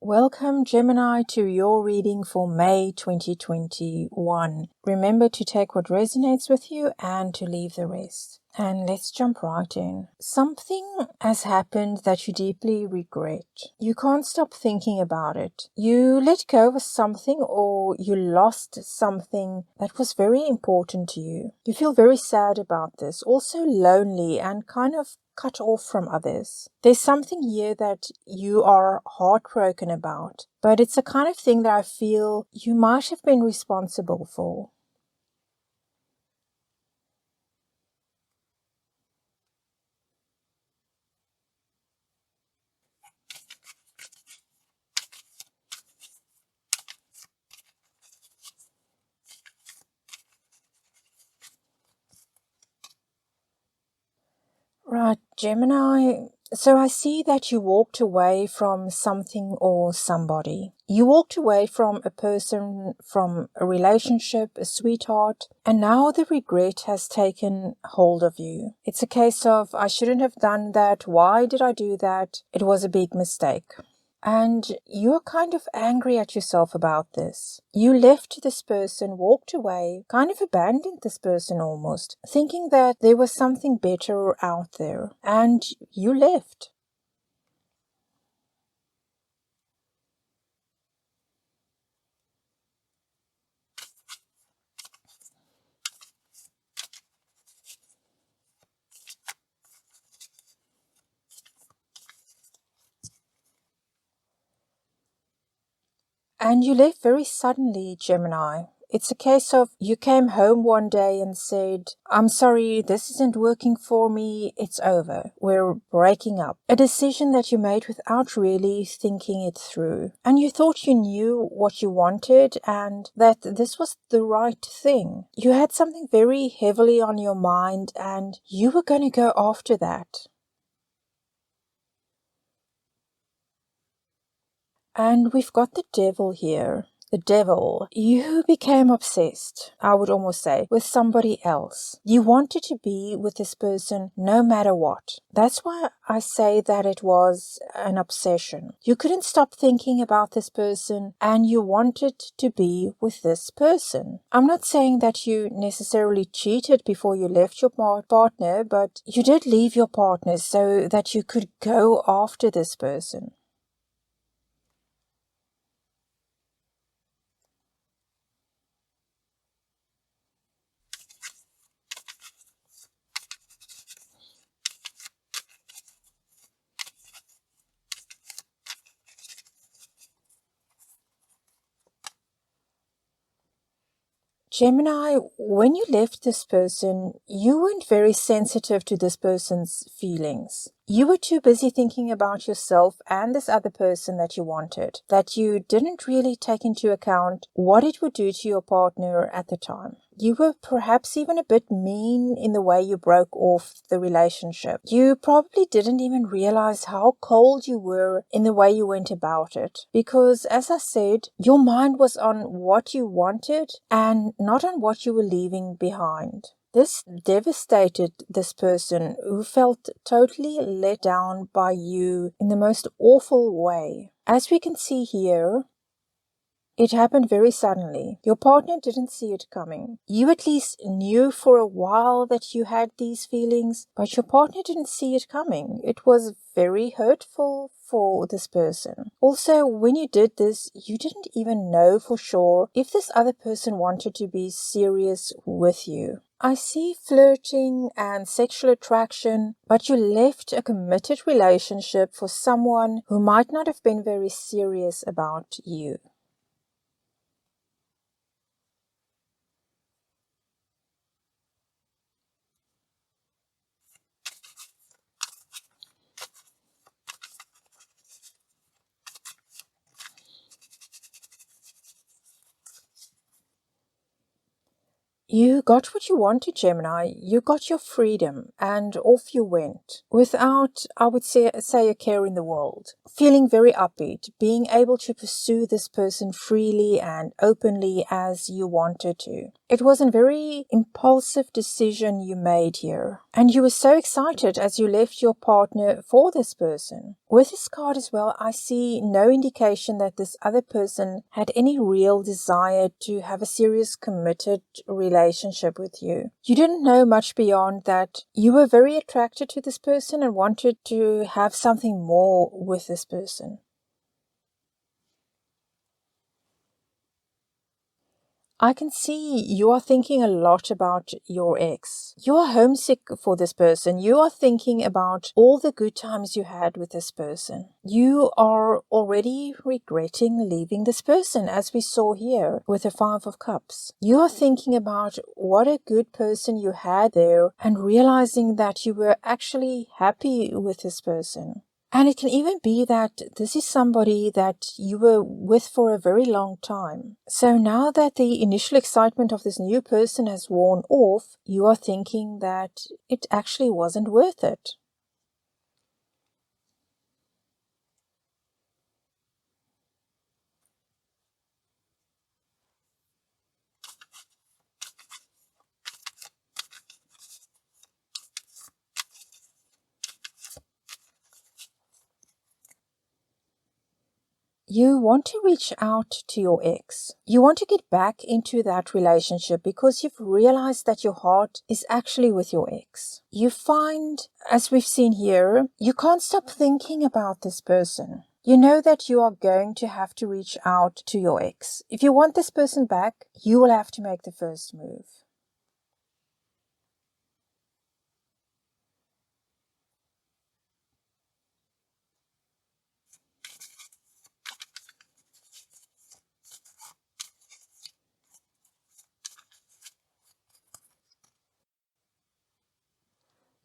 Welcome, Gemini, to your reading for May 2021. Remember to take what resonates with you and to leave the rest. And let's jump right in. Something has happened that you deeply regret. You can't stop thinking about it. You let go of something or you lost something that was very important to you. You feel very sad about this, also lonely and kind of cut off from others. There's something here that you are heartbroken about, but it's the kind of thing that I feel you might have been responsible for. Right, Gemini. So I see that you walked away from something or somebody. You walked away from a person, from a relationship, a sweetheart, and now the regret has taken hold of you. It's a case of, I shouldn't have done that. Why did I do that? It was a big mistake. And you're kind of angry at yourself about this. You left this person, walked away, kind of abandoned this person almost, thinking that there was something better out there, and you left. And you left very suddenly, Gemini. It's a case of you came home one day and said, I'm sorry, this isn't working for me, it's over, we're breaking up. A decision that you made without really thinking it through. And you thought you knew what you wanted and that this was the right thing. You had something very heavily on your mind and you were going to go after that. And we've got the devil here. The devil. You became obsessed, I would almost say, with somebody else. You wanted to be with this person no matter what. That's why I say that it was an obsession. You couldn't stop thinking about this person and you wanted to be with this person. I'm not saying that you necessarily cheated before you left your partner, but you did leave your partner so that you could go after this person. Gemini, when you left this person, you weren't very sensitive to this person's feelings. You were too busy thinking about yourself and this other person that you wanted, that you didn't really take into account what it would do to your partner at the time. You were perhaps even a bit mean in the way you broke off the relationship. You probably didn't even realize how cold you were in the way you went about it. Because, as I said, your mind was on what you wanted and not on what you were leaving behind. This devastated this person who felt totally let down by you in the most awful way. As we can see here, it happened very suddenly. Your partner didn't see it coming. You at least knew for a while that you had these feelings, but your partner didn't see it coming. It was very hurtful for this person. Also, when you did this, you didn't even know for sure if this other person wanted to be serious with you. I see flirting and sexual attraction, but you left a committed relationship for someone who might not have been very serious about you. You got what you wanted, Gemini. You got your freedom and off you went without, I would say a care in the world. Feeling very upbeat, being able to pursue this person freely and openly as you wanted to. It was a very impulsive decision you made here. And you were so excited as you left your partner for this person. With this card as well, I see no indication that this other person had any real desire to have a serious committed relationship with you. You didn't know much beyond that. You were very attracted to this person and wanted to have something more with this person. I can see you are thinking a lot about your ex. You are homesick for this person. You are thinking about all the good times you had with this person. You are already regretting leaving this person, as we saw here with the Five of Cups. You are thinking about what a good person you had there and realizing that you were actually happy with this person. And it can even be that this is somebody that you were with for a very long time. So now that the initial excitement of this new person has worn off, you are thinking that it actually wasn't worth it. You want to reach out to your ex. You want to get back into that relationship because you've realized that your heart is actually with your ex. You find, as we've seen here, you can't stop thinking about this person. You know that you are going to have to reach out to your ex. If you want this person back, you will have to make the first move.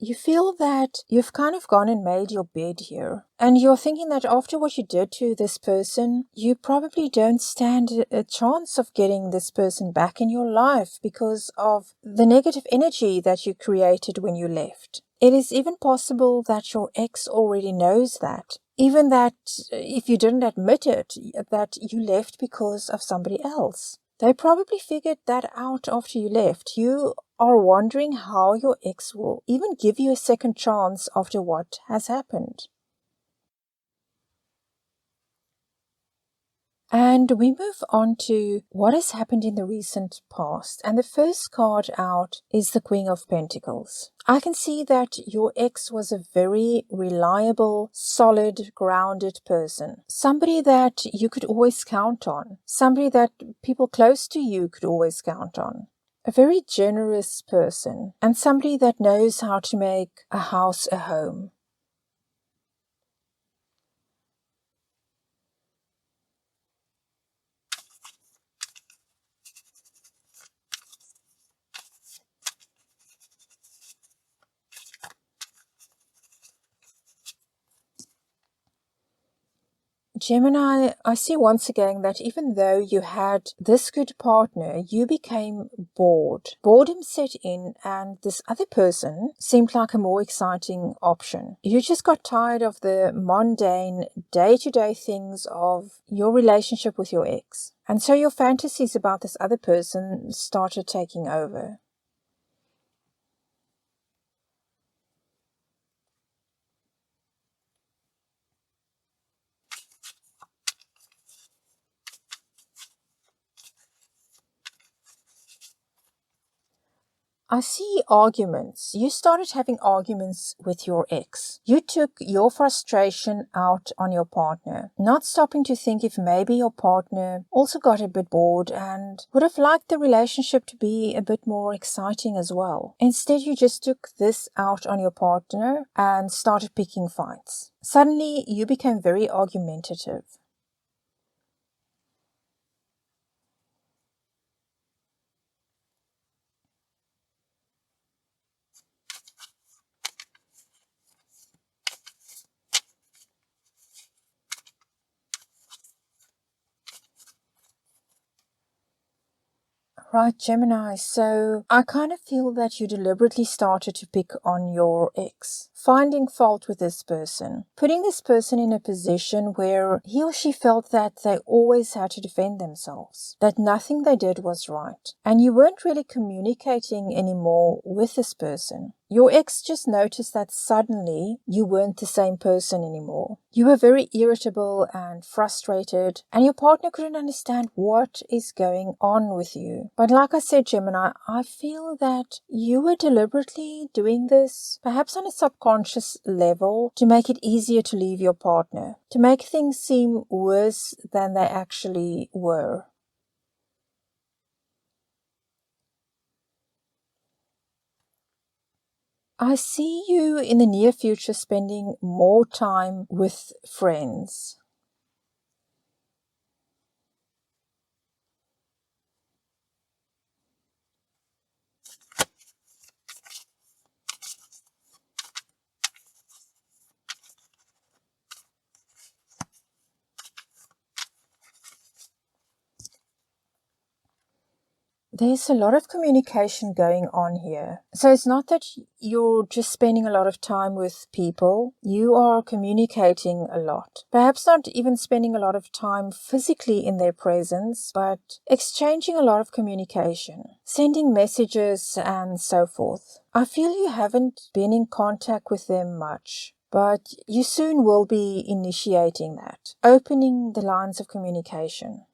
You feel that you've kind of gone and made your bed here. And you're thinking that after what you did to this person, you probably don't stand a chance of getting this person back in your life because of the negative energy that you created when you left. It is even possible that your ex already knows that. Even that if you didn't admit it, that you left because of somebody else. They probably figured that out after you left. You are wondering how your ex will even give you a second chance after what has happened. And we move on to what has happened in the recent past. And the first card out is the Queen of Pentacles. I can see that your ex was a very reliable, solid, grounded person. Somebody that you could always count on. Somebody that people close to you could always count on. A very generous person. And somebody that knows how to make a house a home. Gemini, I see once again that even though you had this good partner, you became bored. Boredom set in, and this other person seemed like a more exciting option. You just got tired of the mundane, day-to-day things of your relationship with your ex. And so your fantasies about this other person started taking over. I see arguments. You started having arguments with your ex. You took your frustration out on your partner, not stopping to think if maybe your partner also got a bit bored and would have liked the relationship to be a bit more exciting as well. Instead, you just took this out on your partner and started picking fights. Suddenly, you became very argumentative. Right, Gemini. So I kind of feel that you deliberately started to pick on your ex. finding fault with this person, putting this person in a position where he or she felt that they always had to defend themselves, that nothing they did was right, and you weren't really communicating anymore with this person. Your ex just noticed that suddenly you weren't the same person anymore. You were very irritable and frustrated, and your partner couldn't understand what is going on with you. But like I said, Gemini, I feel that you were deliberately doing this, perhaps on a subconscious level, to make it easier to leave your partner, to make things seem worse than they actually were. I see you in the near future spending more time with friends. There's a lot of communication going on here. So it's not that you're just spending a lot of time with people. You are communicating a lot. Perhaps not even spending a lot of time physically in their presence, but exchanging a lot of communication, sending messages and so forth. I feel you haven't been in contact with them much, but you soon will be initiating that, opening the lines of communication.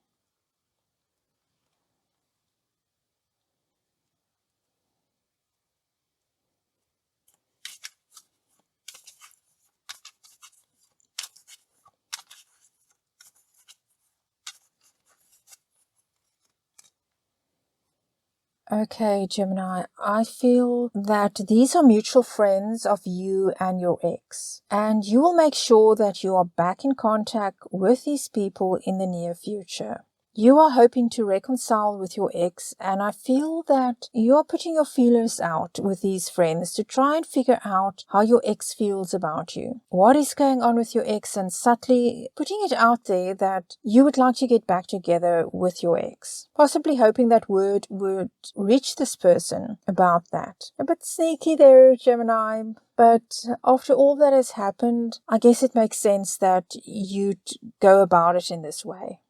Okay, Gemini, I feel that these are mutual friends of you and your ex, and you will make sure that you are back in contact with these people in the near future. You are hoping to reconcile with your ex, and I feel that you are putting your feelers out with these friends to try and figure out how your ex feels about you. What is going on with your ex, and subtly putting it out there that you would like to get back together with your ex. Possibly hoping that word would reach this person about that. A bit sneaky there, Gemini. But after all that has happened, I guess it makes sense that you'd go about it in this way.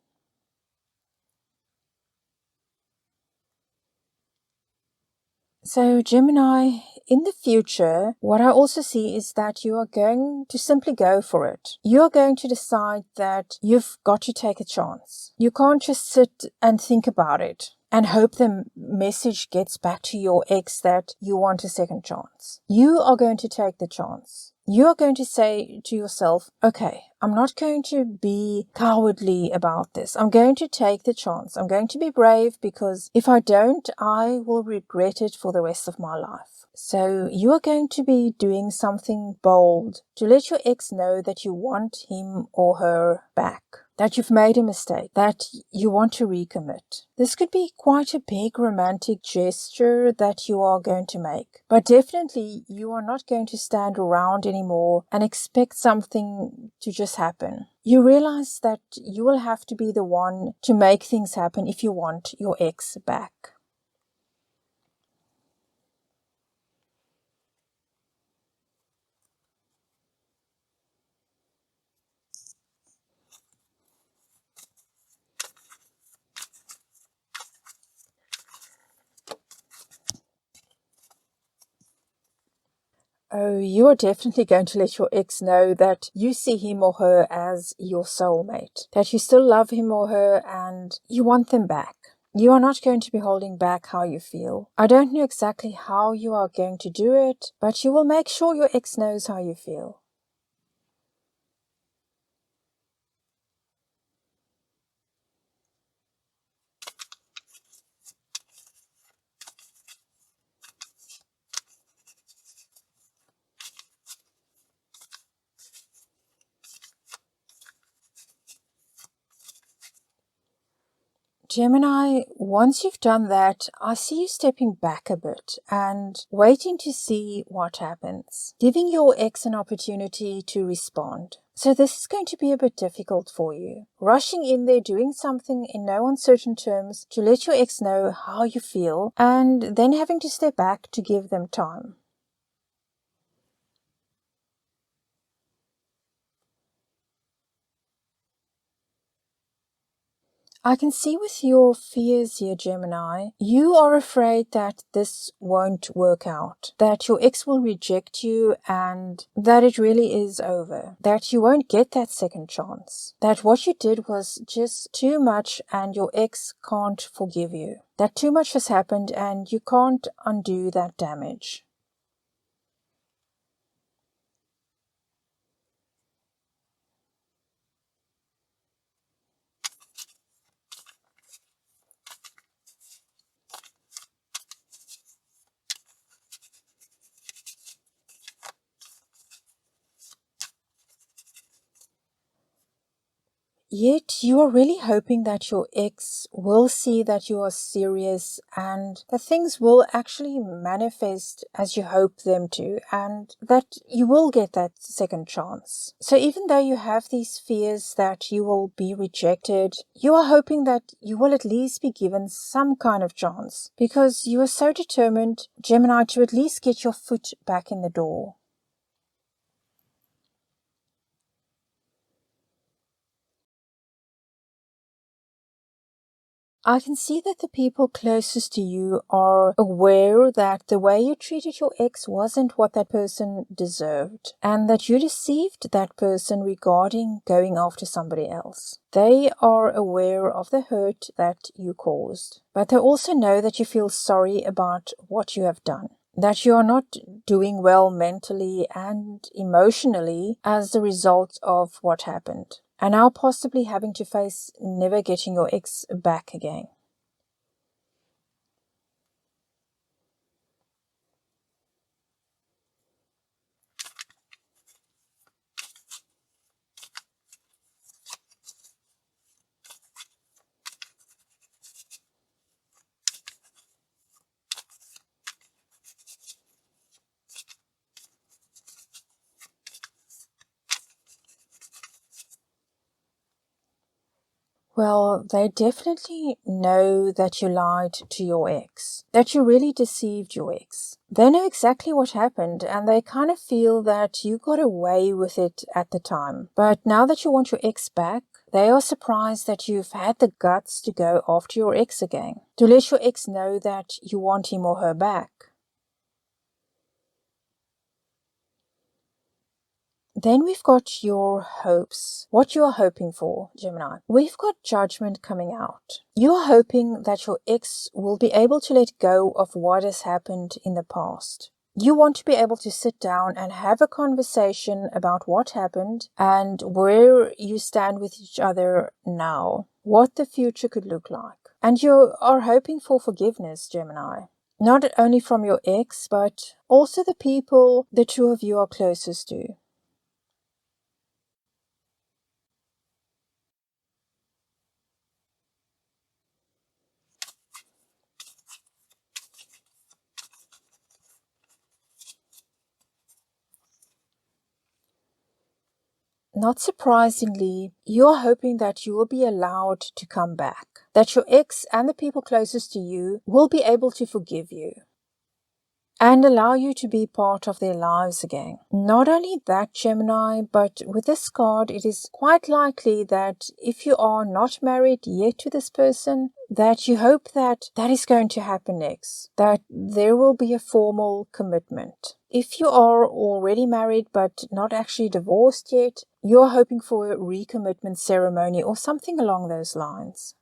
So, Gemini, in the future, what I also see is that you are going to simply go for it. You're going to decide that you've got to take a chance. You can't just sit and think about it and hope the message gets back to your ex that you want a second chance. You are going to take the chance. You are going to say to yourself, okay, I'm not going to be cowardly about this. I'm going to take the chance. I'm going to be brave, because if I don't, I will regret it for the rest of my life. So you are going to be doing something bold to let your ex know that you want him or her back, that you've made a mistake, that you want to recommit. This could be quite a big romantic gesture that you are going to make, but definitely you are not going to stand around anymore and expect something to just happen. You realize that you will have to be the one to make things happen if you want your ex back. Oh, you are definitely going to let your ex know that you see him or her as your soulmate, that you still love him or her and you want them back. You are not going to be holding back how you feel. I don't know exactly how you are going to do it, but you will make sure your ex knows how you feel. Gemini, once you've done that, I see you stepping back a bit and waiting to see what happens, giving your ex an opportunity to respond. So this is going to be a bit difficult for you. Rushing in there, doing something in no uncertain terms to let your ex know how you feel, and then having to step back to give them time. I can see with your fears here, Gemini, you are afraid that this won't work out, that your ex will reject you and that it really is over, that you won't get that second chance, that what you did was just too much and your ex can't forgive you, that too much has happened and you can't undo that damage. Yet you are really hoping that your ex will see that you are serious and that things will actually manifest as you hope them to and that you will get that second chance. So even though you have these fears that you will be rejected, you are hoping that you will at least be given some kind of chance because you are so determined, Gemini, to at least get your foot back in the door. I can see that the people closest to you are aware that the way you treated your ex wasn't what that person deserved, and that you deceived that person regarding going after somebody else. They are aware of the hurt that you caused, but they also know that you feel sorry about what you have done, that you are not doing well mentally and emotionally as a result of what happened, and now possibly having to face never getting your ex back again. Well, they definitely know that you lied to your ex, that you really deceived your ex. They know exactly what happened and they kind of feel that you got away with it at the time. But now that you want your ex back, they are surprised that you've had the guts to go after your ex again, to let your ex know that you want him or her back. Then we've got your hopes, what you are hoping for, Gemini. We've got judgment coming out. You are hoping that your ex will be able to let go of what has happened in the past. You want to be able to sit down and have a conversation about what happened and where you stand with each other now, what the future could look like. And you are hoping for forgiveness, Gemini. Not only from your ex, but also the people the two of you are closest to. Not surprisingly, you're hoping that you will be allowed to come back, that your ex and the people closest to you will be able to forgive you and allow you to be part of their lives again. Not only that, Gemini, but with this card, it is quite likely that if you are not married yet to this person, that you hope that that is going to happen next, that there will be a formal commitment. If you are already married but not actually divorced yet, you're hoping for a recommitment ceremony or something along those lines.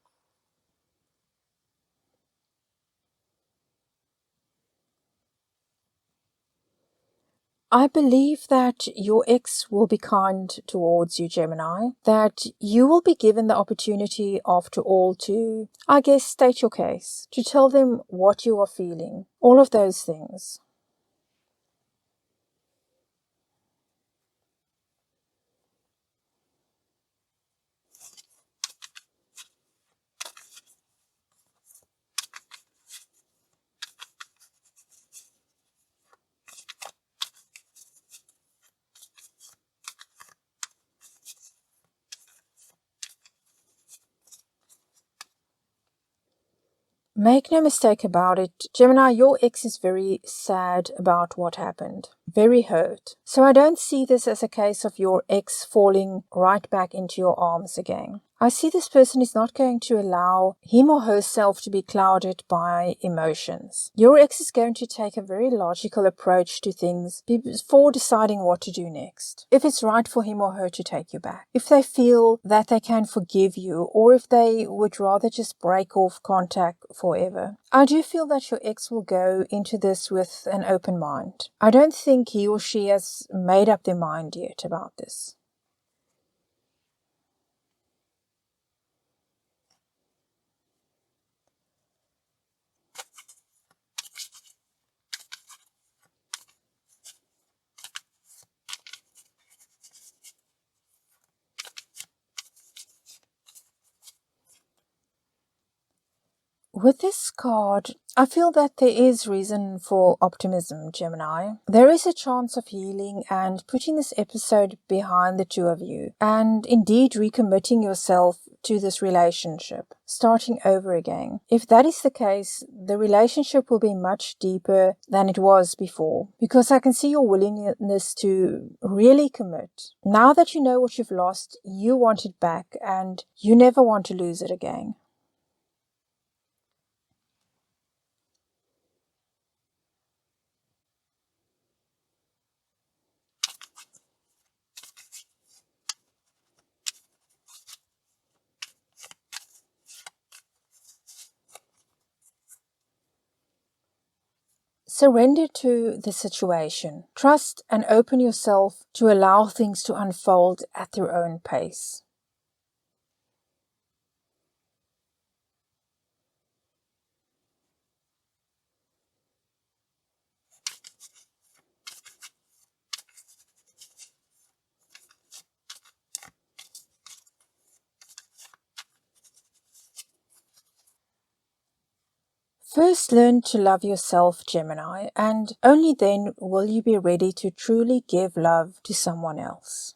I believe that your ex will be kind towards you, Gemini, that you will be given the opportunity after all to, I guess, state your case, to tell them what you are feeling, all of those things. Make no mistake about it, Gemini, your ex is very sad about what happened. very hurt. So I don't see this as a case of your ex falling right back into your arms again. I see this person is not going to allow him or herself to be clouded by emotions. Your ex is going to take a very logical approach to things before deciding what to do next. If it's right for him or her to take you back, if they feel that they can forgive you, or if they would rather just break off contact forever. I do feel that your ex will go into this with an open mind. I don't think he or she has made up their mind yet about this. With this card, I feel that there is reason for optimism, Gemini. There is a chance of healing and putting this episode behind the two of you, and indeed recommitting yourself to this relationship, starting over again. If that is the case, the relationship will be much deeper than it was before, because I can see your willingness to really commit. Now that you know what you've lost, you want it back, and you never want to lose it again. Surrender to the situation. Trust and open yourself to allow things to unfold at their own pace. First, learn to love yourself, Gemini, and only then will you be ready to truly give love to someone else.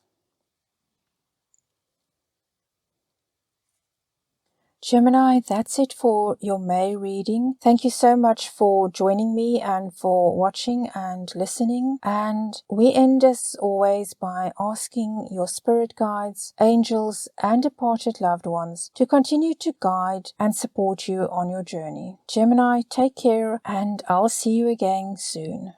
Gemini, that's it for your May reading. Thank you so much for joining me and for watching and listening. And we end as always by asking your spirit guides, angels, and departed loved ones to continue to guide and support you on your journey. Gemini, take care, and I'll see you again soon.